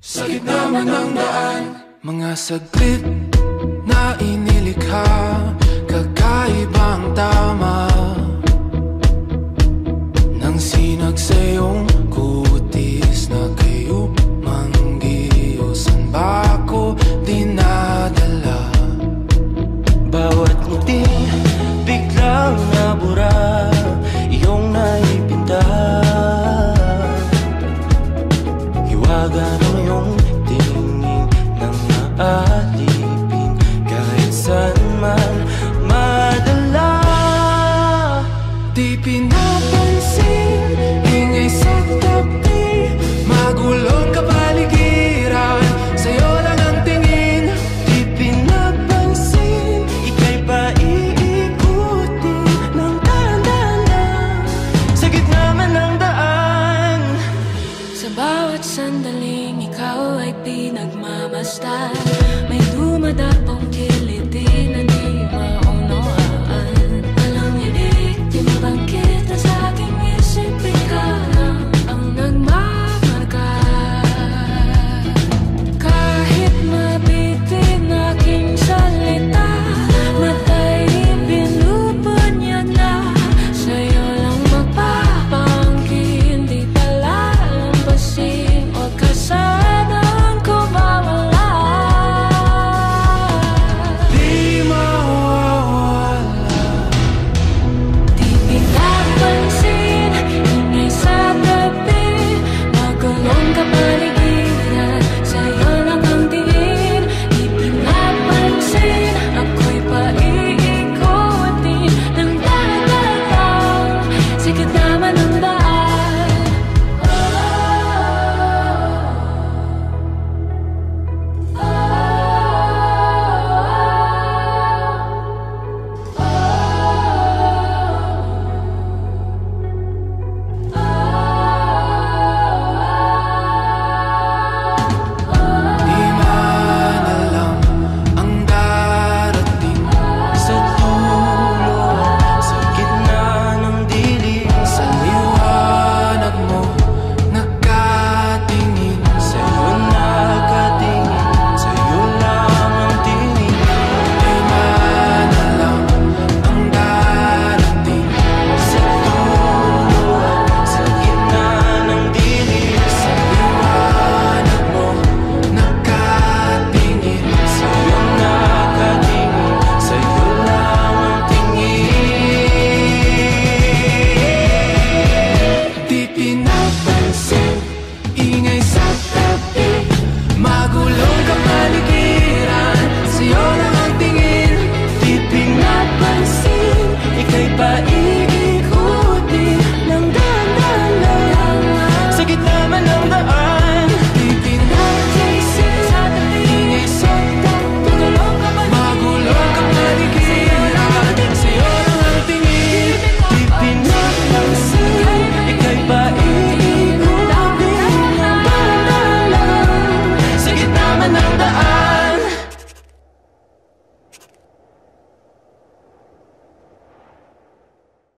Sa gitna man ng daan, mga saglit na inilikha, kakaibang tama nang sinag sa iyong kutis na kayo manggiyo. San ba ako dinadala? Bawat ngiti biglang nabura, iyong naipinta. Hiwaga ng iyong tingin nang maalipin, kahit saan man madala. Di pinapa